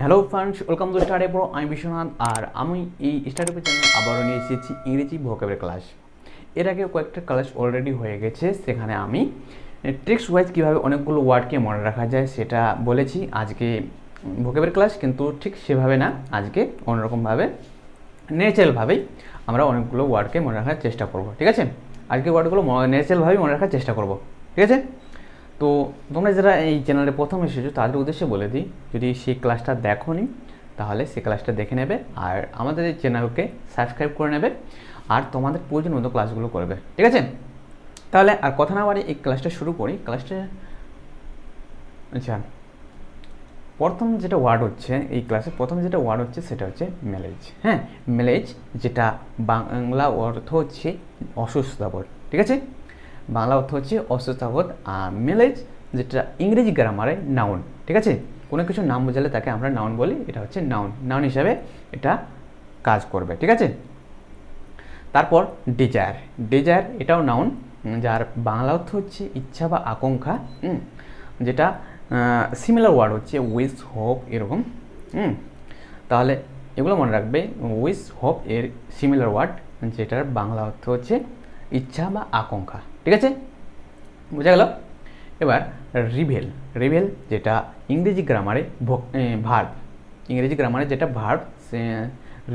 Hello friends, welcome to study pro. আমি বিশ্বনাথ আর আমি এই স্টাডি প্রো চ্যানেলে আবারও নিয়ে এসেছি ইংরেজি ভোকাবুলারি ক্লাস। এর আগে কয়েকটা ক্লাস অলরেডি হয়ে গেছে, সেখানে আমি ট্রিক্স ওয়াইজ কীভাবে অনেকগুলো ওয়ার্ডকে মনে রাখা যায় সেটা বলেছি। আজকে ভোকাবুলারি ক্লাস কিন্তু ঠিক সেভাবে না, আজকে অন্যরকমভাবে ন্যাচারালভাবেই আমরা অনেকগুলো ওয়ার্ডকে মনে রাখার চেষ্টা করব। ঠিক আছে, আজকে ওয়ার্ডগুলো ন্যাচারালভাবেই মনে রাখার চেষ্টা করব। ঠিক আছে, তো তোমরা যারা এই চ্যানেলে প্রথম এসেছো তাদের উদ্দেশ্যে বলে দিই, যদি সেই ক্লাসটা দেখোনি তাহলে সেই ক্লাসটা দেখে নেবে আর আমাদের এই চ্যানেলকে সাবস্ক্রাইব করে নেবে আর তোমাদের প্রয়োজন মতো ক্লাসগুলো করবে। ঠিক আছে, তাহলে আর কথা না বাড়ি এই ক্লাসটা শুরু করি। ক্লাসটা আচ্ছা, প্রথম যেটা ওয়ার্ড হচ্ছে এই ক্লাসে প্রথম যেটা ওয়ার্ড হচ্ছে সেটা হচ্ছে ম্যালেজ। হ্যাঁ, ম্যালেজ যেটা বাংলা অর্থ হচ্ছে অসুস্থতা বোধ। ঠিক আছে, বাংলা অর্থ হচ্ছে অসুস্থতা বোধ। আর ম্যালেজ যেটা ইংরেজি গ্রামারে নাউন। ঠিক আছে, কোনো কিছু নাম বোঝালে তাকে আমরা নাউন বলি, এটা হচ্ছে নাউন, নাউন হিসাবে এটা কাজ করবে। ঠিক আছে, তারপর ডিজায়ার। ডিজায়ার এটাও নাউন, যার বাংলা অর্থ হচ্ছে ইচ্ছা বা আকাঙ্ক্ষা। যেটা সিমিলার ওয়ার্ড হচ্ছে উইশ, হোপ এরকম। তাহলে এগুলো মনে রাখবে, উইশ, হোপ এর সিমিলার ওয়ার্ড, যেটার বাংলা অর্থ হচ্ছে ইচ্ছা বা আকাঙ্ক্ষা। ঠিক আছে, বোঝা গেল। এবার রিভেল। রিভেল যেটা ইংরেজি গ্রামারে ভার্ব, ইংরেজি গ্রামারে যেটা ভার্ব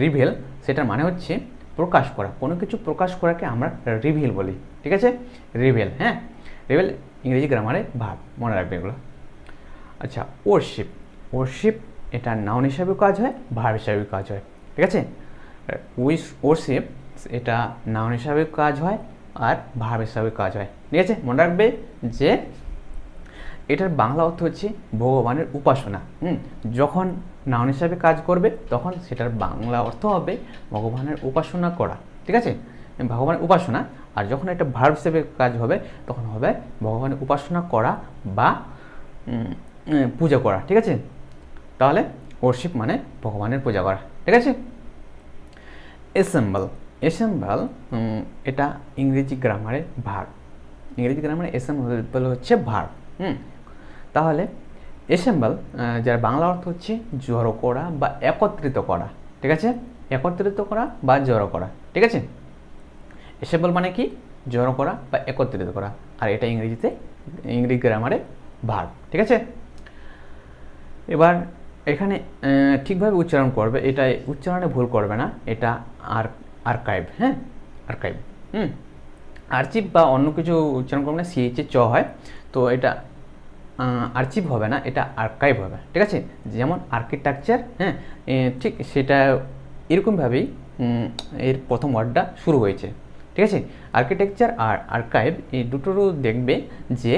রিভেল, সেটার মানে হচ্ছে প্রকাশ করা। কোনো কিছু প্রকাশ করাকে আমরা রিভিল বলি। ঠিক আছে, রিভেল। হ্যাঁ, রিভেল ইংরেজি গ্রামারে ভার্ব, মনে রাখবে এগুলো। আচ্ছা, ওরশিপ। ওরশিপ এটা নাউন হিসাবেও কাজ হয়, ভার্ব হিসাবেও কাজ হয়। ঠিক আছে, ওরশিপ এটা নাউন হিসাবেও কাজ হয় আর ভার্ব হিসাবে কাজ হয়। ঠিক আছে, মনে রাখবে যে এটার বাংলা অর্থ হচ্ছে ভগবানের উপাসনা। যখন নাউন হিসাবে কাজ করবে তখন সেটার বাংলা অর্থ হবে ভগবানের উপাসনা করা। ঠিক আছে, ভগবানের উপাসনা। আর যখন এটা ভার্ব হিসেবে কাজ হবে তখন হবে ভগবানের উপাসনা করা বা পূজা করা। ঠিক আছে, তাহলে ওরশিপ মানে ভগবানের পূজা করা। ঠিক আছে, অ্যাসেম্বল। অ্যাসেম্বল এটা ইংরেজি গ্রামারে ভার্ব, ইংরেজি গ্রামারে অ্যাসেম্বল হচ্ছে ভার্ব। তাহলে অ্যাসেম্বল যার বাংলা অর্থ হচ্ছে জড়ো করা বা একত্রিত করা। ঠিক আছে, একত্রিত করা বা জড়ো করা। ঠিক আছে, অ্যাসেম্বল মানে কি? জড়ো করা বা একত্রিত করা। আর এটা ইংরেজিতে ইংরেজি গ্রামারে ভার্ব। ঠিক আছে, এবার এখানে ঠিকভাবে উচ্চারণ করবে, এটা উচ্চারণে ভুল করবে না। এটা আর্কাইভ। হ্যাঁ, আর্কাইভ। আর্চিভ বা অন্য কিছু উচ্চারণ করবে না, সিএইচে চ হয়, তো এটা আর্চিভ হবে না, এটা আর্কাইভ হবে। ঠিক আছে, যেমন আর্কিটেকচার। হ্যাঁ, ঠিক সেটা এরকমভাবেই এর প্রথম ওয়ার্ডটা শুরু হয়েছে। ঠিক আছে, আর্কিটেকচার আর আর্কাইভ এই দুটোরও দেখবে যে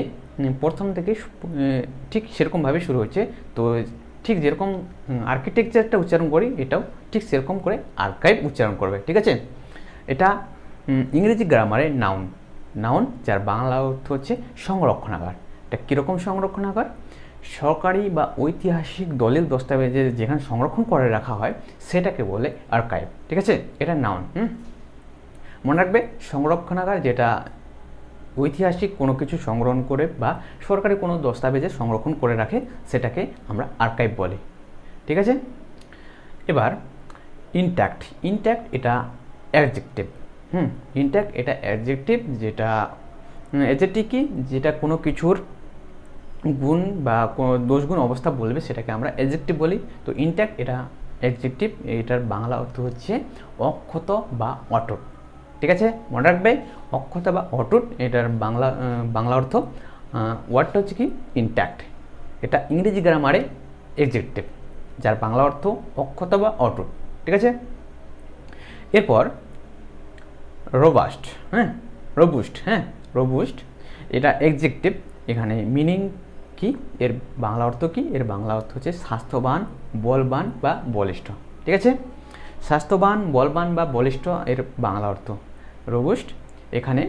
প্রথম থেকে ঠিক সেরকমভাবে শুরু হচ্ছে। তো ঠিক যেরকম আর্কিটেকচারটা উচ্চারণ করি, এটাও ঠিক সেরকম করে আর্কাইভ উচ্চারণ করবে। ঠিক আছে, এটা ইংরেজি গ্রামারে নাউন। নাউন যার বাংলা অর্থ হচ্ছে সংরক্ষণাগার। এটা কীরকম সংরক্ষণাগার? সরকারি বা ঐতিহাসিক দলিল দস্তাবেজে যেখানে সংরক্ষণ করে রাখা হয় সেটাকে বলে আর্কাইভ। ঠিক আছে, এটা নাউন। মনে রাখবে, সংরক্ষণাগার যেটা ঐতিহাসিক কোনো কিছু সংগ্রহণ করে বা সরকারি কোনো দস্তাবেজে সংরক্ষণ করে রাখে সেটাকে আমরা আর্কাইভ বলি। ঠিক আছে, এবার ইনট্যাক্ট। ইনট্যাক্ট এটা অ্যাডজেক্টিভ। ইনট্যাক্ট এটা অ্যাডজেক্টিভ, যেটা অ্যাডজেক্টিভ কি? যেটা কোনো কিছুর গুণ বা কোনো দোষগুণ অবস্থা বলবে সেটাকে আমরা অ্যাডজেক্টিভ বলি। তো ইনট্যাক্ট এটা অ্যাডজেক্টিভ, এটার বাংলা অর্থ হচ্ছে অক্ষত বা অটুট। ঠিক আছে, মনে রাখবে, অক্ষত বা অটুট এটার বাংলা অর্থ। ওয়ার্ডটা হচ্ছে কি? ইনট্যাক্ট। এটা ইংরেজি গ্রামারে অ্যাডজেক্টিভ, যার বাংলা অর্থ অক্ষত বা অটুট। ঠিক আছে, এরপর রোবাস্ট। হ্যাঁ, রোবুস্ট। হ্যাঁ, রোবুস্ট এটা অ্যাডজেক্টিভ। এখানে মিনিং কি? এর বাংলা অর্থ কি? এর বাংলা অর্থ হচ্ছে স্বাস্থ্যবান, বলবান বা বলিষ্ঠ। ঠিক আছে, স্বাস্থ্যবান, বলবান বা বলিষ্ঠ এর বাংলা অর্থ রোবুস্ট। এখানে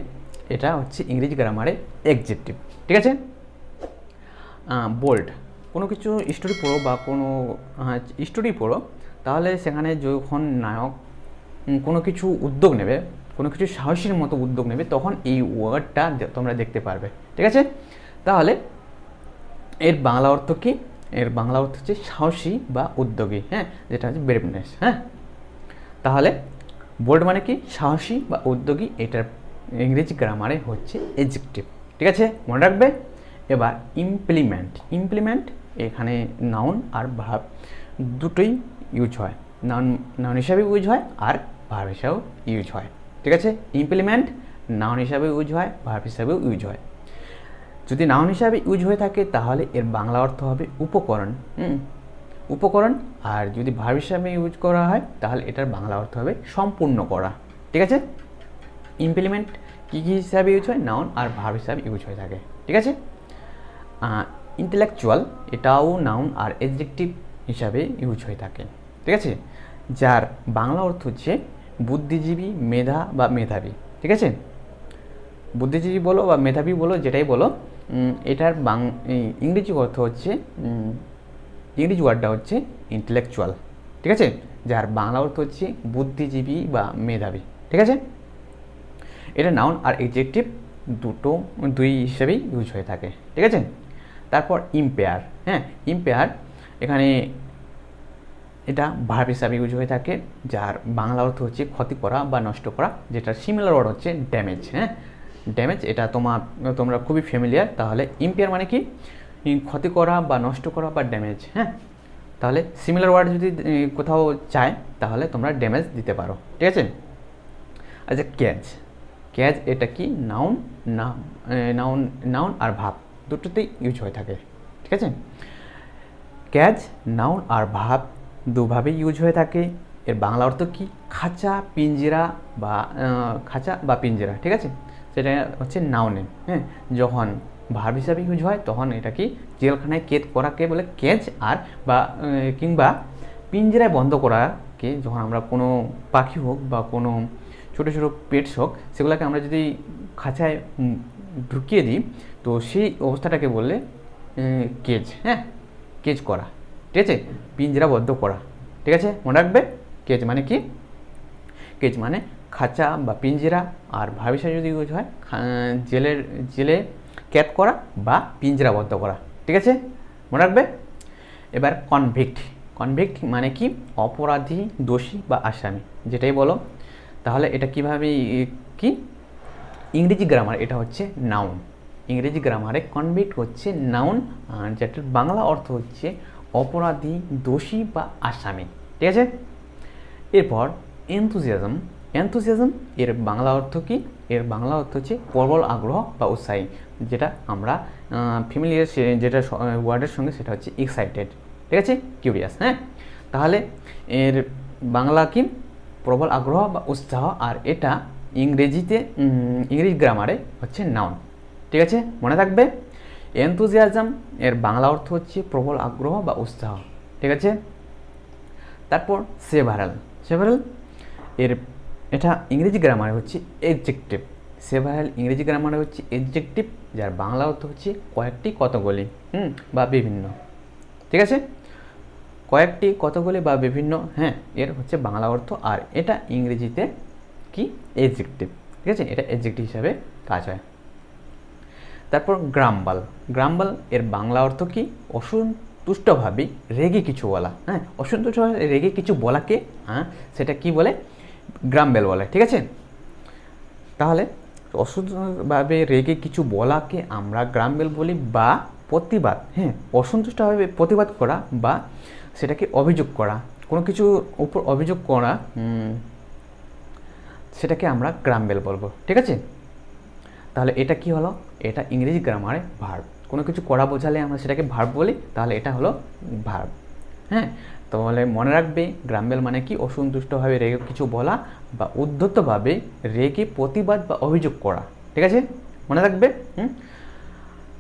এটা হচ্ছে ইংরেজি গ্রামারে অ্যাডজেক্টিভ। ঠিক আছে, বোল্ড। কোনো কিছু স্টোরি পড়ো বা কোনো স্টোরি পড়ো, তাহলে সেখানে যখন নায়ক কোনো কিছু উদ্যোগ নেবে, কোনো কিছু সাহসীর মতো উদ্যোগ নেবে, তখন এই ওয়ার্ডটা তোমরা দেখতে পারবে। ঠিক আছে, তাহলে এর বাংলা অর্থ কি? এর বাংলা অর্থ হচ্ছে সাহসী বা উদ্যোগী, হ্যাঁ, যেটা হচ্ছে ব্রেভনেস। হ্যাঁ, তাহলে বোল্ড মানে কি সাহসী বা উদ্যোগী, এটার ইংরেজি গ্রামারে হচ্ছে এডজেক্টিভ। ঠিক আছে, মনে রাখবে। এবার ইমপ্লিমেন্ট। ইমপ্লিমেন্ট এখানে নাউন আর ভার্ব দুটোই ইউজ হয়, নাউন হিসাবে ইউজ হয় আর ভার্ব হিসাবেও ইউজ হয়। ঠিক আছে, ইমপ্লিমেন্ট নাউন হিসাবে ইউজ হয়, ভার্ব হিসাবেও ইউজ হয়। যদি নাউন হিসাবে ইউজ হয়ে থাকে তাহলে এর বাংলা অর্থ হবে উপকরণ, উপকরণ। আর যদি ভার্ব হিসাবে ইউজ করা হয় তাহলে এটার বাংলা অর্থ হবে সম্পূর্ণ করা। ঠিক আছে, ইমপ্লিমেন্ট কী কী হিসাবে ইউজ হয়, নাউন আর ভার্ব হিসাবে ইউজ হয়ে থাকে। ঠিক আছে, ইন্টেলেকচুয়াল এটাও নাউন আর এডজেক্টিভ হিসাবে ইউজ হয়ে থাকে। ঠিক আছে, যার বাংলা অর্থ হচ্ছে বুদ্ধিজীবী, মেধা বা মেধাবী। ঠিক আছে, বুদ্ধিজীবী বলো বা মেধাবী বলো, যেটাই বলো, এটার ইংরেজি অর্থ হচ্ছে, ইংরেজি ওয়ার্ডটা হচ্ছে ইন্টেলেকচুয়াল। ঠিক আছে, যার বাংলা অর্থ হচ্ছে বুদ্ধিজীবী বা মেধাবী। ঠিক আছে, এটা নাউন আর এডজেক্টিভ দুই হিসেবেই ইউজ হয়ে থাকে। ঠিক আছে, তারপর ইম্পেয়ার। হ্যাঁ, ইম্পেয়ার এখানে এটা ভার্ব হিসাবে ইউজ হয়ে থাকে, যার বাংলা অর্থ হচ্ছে ক্ষতি করা বা নষ্ট করা, যেটা সিমিলার ওয়ার্ড হচ্ছে ড্যামেজ। হ্যাঁ, ড্যামেজ এটা তোমরা খুবই ফ্যামিলিয়ার। তাহলে ইম্পেয়ার মানে কি ক্ষতি করা বা নষ্ট করা বা ড্যামেজ। হ্যাঁ, তাহলে সিমিলার ওয়ার্ড যদি কোথাও চায় তাহলে তোমরা ড্যামেজ দিতে পারো। ঠিক আছে, আচ্ছা ক্যাচ। ক্যাচ এটা কি নাউন, নাউন আর ভার্ব দুটোতেই ইউজ হয়ে থাকে। ঠিক আছে, ক্যাচ নাউন আর ভার্ব দুভাবেই ইউজ হয়ে থাকে। এর বাংলা অর্থ কি খাঁচা, পিঞ্জিরা বা পিঞ্জিরা। ঠিক আছে, সেটা হচ্ছে নাউনে। হ্যাঁ, যখন ভার্ব হিসাবে ইউজ হয় তখন এটা কি জেলখানায় কেদ করাকে বলে ক্যাচ, আর কিংবা পিঞ্জিরায় বন্ধ করাকে, যখন আমরা কোনো পাখি হোক বা কোনো ছোটো ছোটো পেটস হোক, সেগুলোকে আমরা যদি খাঁচায় ঢুকিয়ে দিই তো সেই অবস্থাটাকে বললে কেজ। হ্যাঁ, কেজ করা। ঠিক আছে, পিঞ্জরাবদ্ধ করা। ঠিক আছে, মনে রাখবে কেজ মানে কি, কেজ মানে খাঁচা বা পিঞ্জিরা, আর ভার্ব হিসাবে যদি ইউজ হয় জেলে ক্যাদ করা বা পিঞ্জরাবদ্ধ করা। ঠিক আছে, মনে রাখবে। এবার কনভিক্ট। কনভিক্ট মানে কি অপরাধী, দোষী বা আসামি, যেটাই বলো। তাহলে এটা কিভাবে কি ইংরেজি গ্রামার এটা হচ্ছে নাউন। ইংরেজি গ্রামারে কনভিক্ট হচ্ছে নাউন, আর যেটার বাংলা অর্থ হচ্ছে অপরাধী, দোষী বা আসামি। ঠিক আছে, এরপর এনথুজিয়াজম। এনথুজিয়াজম এর বাংলা অর্থ কি, এর বাংলা অর্থ হচ্ছে প্রবল আগ্রহ বা উৎসাহী, যেটা আমরা ফ্যামিলিয়ার যেটা ওয়ার্ডের সঙ্গে সেটা হচ্ছে এক্সাইটেড। ঠিক আছে, কিউরিয়াস। হ্যাঁ, তাহলে এর বাংলা কি প্রবল আগ্রহ বা উৎসাহ, আর এটা ইংরেজি গ্রামারে হচ্ছে নাউন। ঠিক আছে, মনে থাকবে। এনথুজিয়াজম এর বাংলা অর্থ হচ্ছে প্রবল আগ্রহ বা উৎসাহ। ঠিক আছে, তারপর সেভারাল। সেভারাল এটা ইংরেজি গ্রামারে হচ্ছে এডজেক্টিভ। সেভারাল ইংরেজি গ্রামারে হচ্ছে এডজেক্টিভ, যার বাংলা অর্থ হচ্ছে কয়েকটি, কতগুলি বা বিভিন্ন। ঠিক আছে, কয়েকটি, কতগুলি বা বিভিন্ন। হ্যাঁ, এর হচ্ছে বাংলা অর্থ, আর এটা ইংরেজিতে কি এডজেক্টিভ। ঠিক আছে, এটা এডজেক্টিভ হিসাবে কাজ হয়। তারপর গ্রাম্বাল। গ্রাম্বাল এর বাংলা অর্থ কি অসন্তুষ্টভাবে রেগে কিছু বলা। হ্যাঁ, অসন্তুষ্টভাবে রেগে কিছু বলাকে সেটা কি বলে গ্রাম্বেল বলে। ঠিক আছে, তাহলে অসন্তুষ্টভাবে রেগে কিছু বলাকে আমরা গ্রাম্বেল বলি, বা প্রতিবাদ। হ্যাঁ, অসন্তুষ্টভাবে প্রতিবাদ করা বা সেটাকে অভিযোগ করা, কোনো কিছুর উপর অভিযোগ করা, সেটাকে আমরা গ্রাম্বেল বলবো। ঠিক আছে, তাহলে এটা কি হলো, এটা ইংরেজি গ্রামারে ভার্ব। কোনো কিছু করা বোঝালে আমরা সেটাকে ভার্ব বলি, তাহলে এটা হলো ভার্ব। হ্যাঁ, তাহলে মনে রাখবে গ্রাম্বেল মানে কি অসন্তুষ্টভাবে রেগে কিছু বলা বা উদ্ধতভাবে রেগে প্রতিবাদ বা অভিযোগ করা। ঠিক আছে, মনে রাখবে।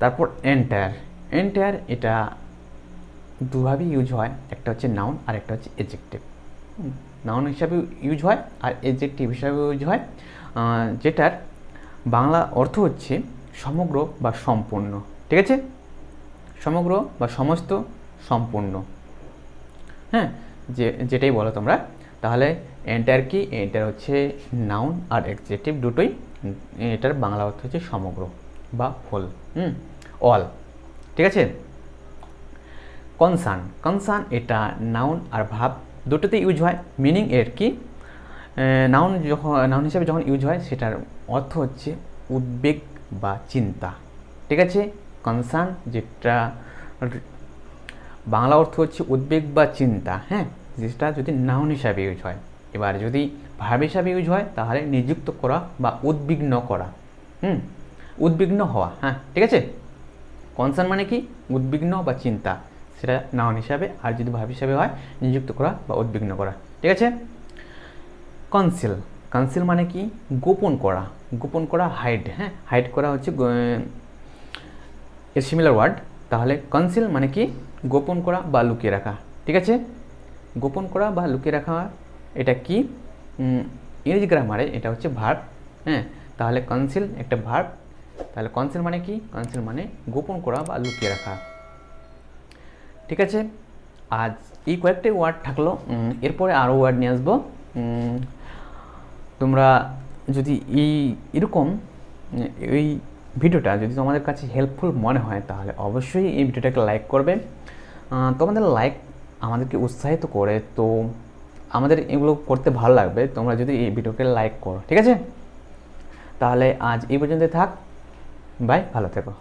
তারপর এন্টায়ার। এন্টায়ার এটা দুভাবেই ইউজ হয়, একটা হচ্ছে নাউন আর একটা হচ্ছে এডজেক্টিভ। নাউন হিসাবে ইউজ হয় আর এডজেক্টিভ হিসাবে ইউজ হয়, যেটার বাংলা অর্থ হচ্ছে সমগ্র বা সম্পূর্ণ। ঠিক আছে, সমগ্র বা সমস্ত, সম্পূর্ণ। হ্যাঁ, যেটাই বলো তোমরা। তাহলে এন্টায়ার কি, এন্টায়ার হচ্ছে নাউন আর এডজেক্টিভ দুটোই, এটার বাংলা অর্থ হচ্ছে সমগ্র বা হোল, অল। ঠিক আছে, কনসার্ন, কনসার্ন এটা নাউন আর ভাব দুটোতেই ইউজ হয়। মিনিং এর কি, নাউন হিসেবে যখন ইউজ হয় সেটার অর্থ হচ্ছে উদ্বেগ বা চিন্তা। ঠিক আছে, কনসার্ন যেটা বাংলা অর্থ হচ্ছে উদ্বেগ বা চিন্তা, হ্যাঁ, যেটা যদি নাউন হিসাবে ইউজ হয়। এবার যদি ভার্ব হিসাবে ইউজ হয় তাহলে নিযুক্ত করা বা উদ্বিগ্ন করা, উদ্বিগ্ন হওয়া। হ্যাঁ, ঠিক আছে, কনসার্ন মানে কি উদ্বিগ্ন বা চিন্তা, সেটা নাউন হিসাবে। আর যদি ভার্ব হিসাবে হয় নিযুক্ত করা বা উদ্বিগ্ন করা। ঠিক আছে, কনসিল, কনসিল মানে কি গোপন করা, গোপন করা, হাইড। হ্যাঁ, হাইড করা হচ্ছে এর সিমিলার ওয়ার্ড। তাহলে কনসিল মানে কি গোপন করা বা লুকিয়ে রাখা। ঠিক আছে, গোপন করা বা লুকিয়ে রাখা, এটা কি ইংরেজি গ্রামারে এটা হচ্ছে ভার্ব। হ্যাঁ, তাহলে কনসিল একটা ভার্ব। তাহলে কনসিল মানে কি, কনসিল মানে গোপন করা বা লুকিয়ে রাখা। ঠিক আছে, আজ এই কয়েকটি ওয়ার্ড থাকলো, এরপরে আরও ওয়ার্ড নিয়ে আসবো। তোমরা যদি এরকম এই ভিডিওটা যদি তোমাদের কাছে হেল্পফুল মনে হয় তাহলে অবশ্যই এই ভিডিওটাকে লাইক করবে। তোমাদের লাইক আমাদেরকে উৎসাহিত করে, তো আমাদের এগুলো করতে ভালো লাগবে তোমরা যদি এই ভিডিওকে লাইক করো। ঠিক আছে, তাহলে আজ এই পর্যন্ত থাক, বাই, ভালো থেকো।